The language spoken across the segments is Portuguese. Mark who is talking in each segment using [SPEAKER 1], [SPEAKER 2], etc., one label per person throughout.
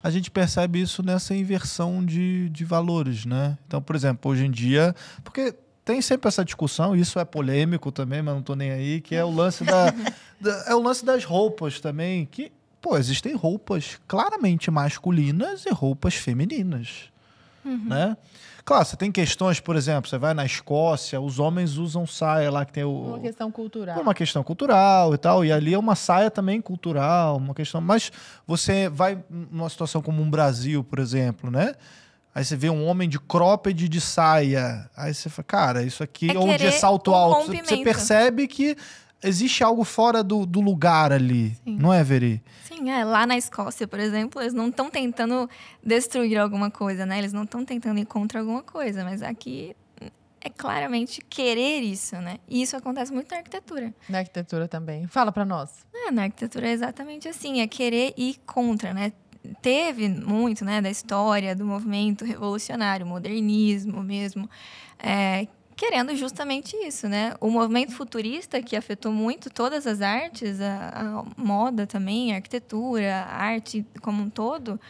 [SPEAKER 1] a gente percebe isso nessa inversão de valores, né? Então, por exemplo, hoje em dia... Porque tem sempre essa discussão, isso é polêmico também, mas não estou nem aí, que é o lance é o lance das roupas também, que, pô, existem roupas claramente masculinas e roupas femininas, né? Claro, você tem questões, por exemplo, você vai na Escócia, os homens usam saia lá que tem
[SPEAKER 2] Uma questão cultural.
[SPEAKER 1] uma questão cultural e tal, e ali é uma saia também cultural, uma questão... Mas você vai numa situação como um Brasil, por exemplo, né? Aí você vê um homem de cropped de saia, aí você fala, cara, isso aqui
[SPEAKER 3] É
[SPEAKER 1] onde é salto
[SPEAKER 3] um
[SPEAKER 1] alto, você
[SPEAKER 3] rompimento.
[SPEAKER 1] percebe que existe algo fora do lugar ali, não é, Veri?
[SPEAKER 3] Sim, lá na Escócia, por exemplo, eles não estão tentando destruir alguma coisa, né? Eles não estão tentando ir contra alguma coisa, mas aqui é claramente querer isso, né? E isso acontece muito na arquitetura.
[SPEAKER 2] Na arquitetura também. Fala pra nós.
[SPEAKER 3] Na arquitetura é exatamente assim, é querer ir contra, né? Teve muito, né, da história do movimento revolucionário, modernismo mesmo, querendo justamente isso, né? O movimento futurista, que afetou muito todas as artes, a moda também, a arquitetura, a arte como um todo,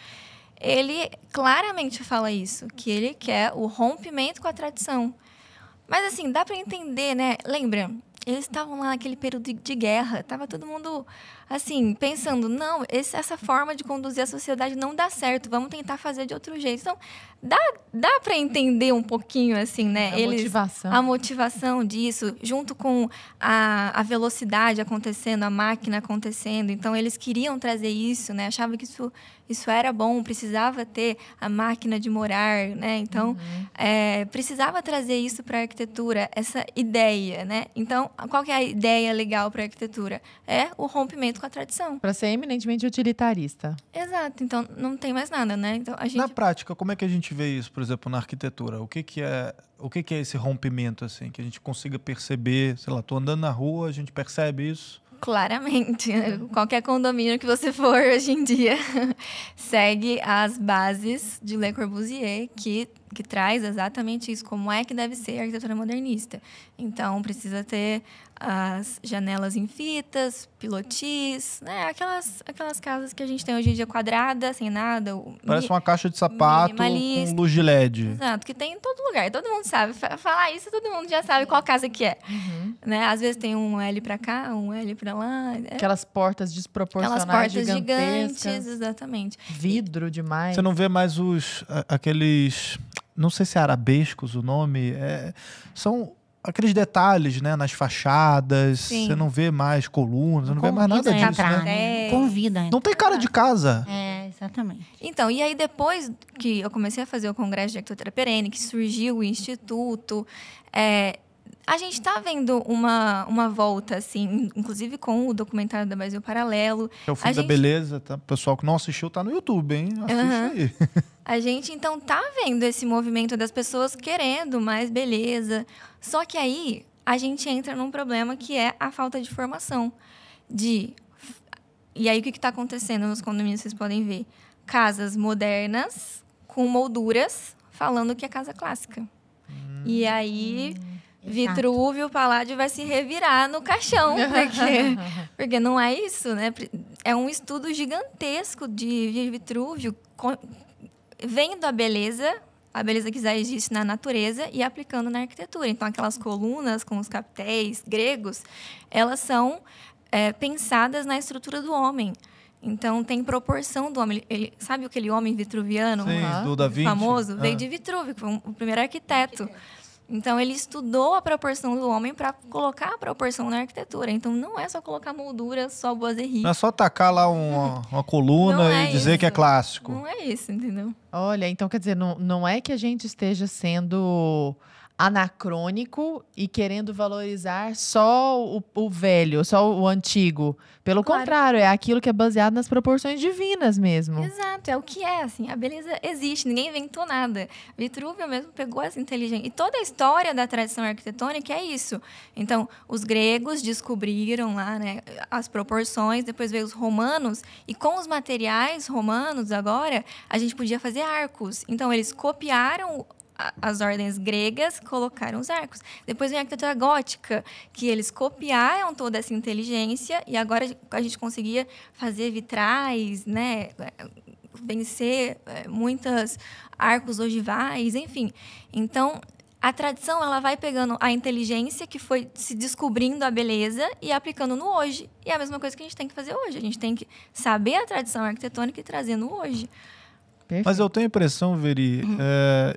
[SPEAKER 3] ele claramente fala isso, que ele quer o rompimento com a tradição. Mas, assim, dá para entender, né? Lembra, eles estavam lá naquele período de guerra, estava todo mundo, assim, pensando, não, essa forma de conduzir a sociedade não dá certo, vamos tentar fazer de outro jeito. Então, dá para entender um pouquinho, assim, né? A motivação disso, junto com a velocidade acontecendo, a máquina acontecendo. Então, eles queriam trazer isso, né? Achavam que isso era bom, precisava ter a máquina de morar, né? Então, precisava trazer isso para a arquitetura, essa ideia, né? Então, qual que é a ideia legal para a arquitetura? É o rompimento com a tradição.
[SPEAKER 2] Para ser eminentemente utilitarista.
[SPEAKER 3] Exato. Então, não tem mais nada, né? Então,
[SPEAKER 1] Na prática, como é que a gente vê isso, por exemplo, na arquitetura? O que é esse rompimento, assim? Que a gente consiga perceber, sei lá, tô andando na rua, a gente percebe isso?
[SPEAKER 3] Claramente. Qualquer condomínio que você for hoje em dia segue as bases de Le Corbusier, que traz exatamente isso, como é que deve ser a arquitetura modernista. Então, precisa ter as janelas em fitas, pilotis, né? Aquelas casas que a gente tem hoje em dia quadrada, sem nada.
[SPEAKER 1] Parece uma caixa de sapato com luz de LED.
[SPEAKER 3] Exato, que tem em todo lugar. Todo mundo sabe. Falar isso, todo mundo já sabe qual casa que é. Né? Às vezes tem um L para cá, um L para lá.
[SPEAKER 2] Aquelas portas desproporcionais,
[SPEAKER 3] aquelas portas
[SPEAKER 2] gigantescas.
[SPEAKER 3] gigantes, exatamente.
[SPEAKER 2] Vidro demais.
[SPEAKER 1] Você não vê mais aqueles... Não sei se é arabescos o nome. São aqueles detalhes, né? Nas fachadas.
[SPEAKER 3] Sim.
[SPEAKER 1] Você não vê mais colunas, você não vê mais nada disso,
[SPEAKER 4] entrar,
[SPEAKER 1] né?
[SPEAKER 4] Convida.
[SPEAKER 1] Não tem cara de casa.
[SPEAKER 4] Exatamente.
[SPEAKER 3] Então, e aí depois que eu comecei a fazer o Congresso de Arquitetura Perene, que surgiu o Instituto, a gente está vendo uma volta, assim, inclusive com o documentário da Brasil Paralelo.
[SPEAKER 1] É o Fim da Beleza, tá? O pessoal que não assistiu tá no YouTube, hein? Assiste aí.
[SPEAKER 3] A gente, então, tá vendo esse movimento das pessoas querendo mais beleza. Só que aí, a gente entra num problema que é a falta de formação. E aí, o que está acontecendo nos condomínios, vocês podem ver? Casas modernas, com molduras, falando que é casa clássica. E aí... Vitrúvio, Palladio vai se revirar no caixão, porque não é isso, né? É um estudo gigantesco de Vitrúvio, vendo a beleza que já existe na natureza e aplicando na arquitetura. Então, aquelas colunas com os capitéis gregos, elas são pensadas na estrutura do homem. Então, tem proporção do homem. Sabe aquele homem vitruviano?
[SPEAKER 1] Sim, do Da Vinci.
[SPEAKER 3] Famoso? Veio de Vitrúvio, que foi o primeiro arquiteto. Então, ele estudou a proporção do homem para colocar a proporção na arquitetura. Então, não é só colocar moldura, só boiserie.
[SPEAKER 1] Não é só tacar lá uma coluna e dizer que é clássico.
[SPEAKER 3] Não é isso, entendeu?
[SPEAKER 2] Olha, então quer dizer, não é que a gente esteja sendo anacrônico e querendo valorizar só o velho, só o antigo. Pelo contrário, é aquilo que é baseado nas proporções divinas mesmo.
[SPEAKER 3] Exato, é o que é, assim. A beleza existe, ninguém inventou nada. Vitrúvio mesmo pegou essa inteligência. E toda a história da tradição arquitetônica é isso. Então, os gregos descobriram lá, né, as proporções, depois veio os romanos, e com os materiais romanos agora, a gente podia fazer arcos. Então, eles copiaram as ordens gregas, colocaram os arcos. Depois vem a arquitetura gótica, que eles copiaram toda essa inteligência e agora a gente conseguia fazer vitrais, né, vencer muitas arcos ogivais, enfim. Então, a tradição, ela vai pegando a inteligência que foi se descobrindo a beleza e aplicando no hoje. E é a mesma coisa que a gente tem que fazer hoje. A gente tem que saber a tradição arquitetônica e trazer no hoje.
[SPEAKER 2] Perfeito.
[SPEAKER 1] Mas eu tenho a impressão, Veri,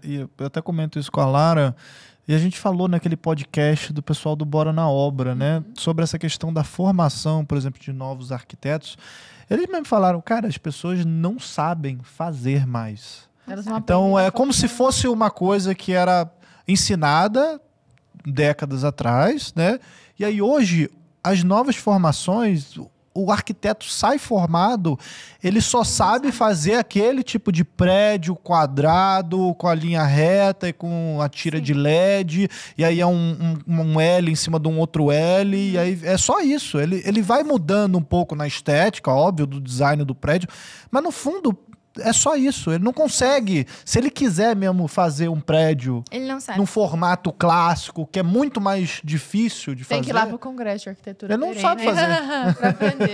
[SPEAKER 1] e eu até comento isso com a Lara, e a gente falou naquele podcast do pessoal do Bora na Obra, né? Sobre essa questão da formação, por exemplo, de novos arquitetos. Eles mesmo falaram, cara, as pessoas não sabem fazer mais.
[SPEAKER 2] Elas não
[SPEAKER 1] Então,
[SPEAKER 2] aprendem
[SPEAKER 1] é
[SPEAKER 2] a
[SPEAKER 1] como se
[SPEAKER 2] fazer.
[SPEAKER 1] fosse uma coisa que era ensinada décadas atrás, né? E aí hoje, as novas formações, o arquiteto sai formado, ele só sabe fazer aquele tipo de prédio quadrado, com a linha reta e com a tira de LED, e aí é um L em cima de um outro L, e aí é só isso. Ele vai mudando um pouco na estética, óbvio, do design do prédio, mas no fundo é só isso. Ele não consegue, se ele quiser mesmo fazer um prédio
[SPEAKER 3] Ele não sabe.
[SPEAKER 1] num formato clássico, que é muito mais difícil de fazer.
[SPEAKER 2] Tem que ir lá pro Congresso de Arquitetura.
[SPEAKER 1] Ele não
[SPEAKER 2] Perene,
[SPEAKER 1] sabe fazer.
[SPEAKER 2] pra aprender.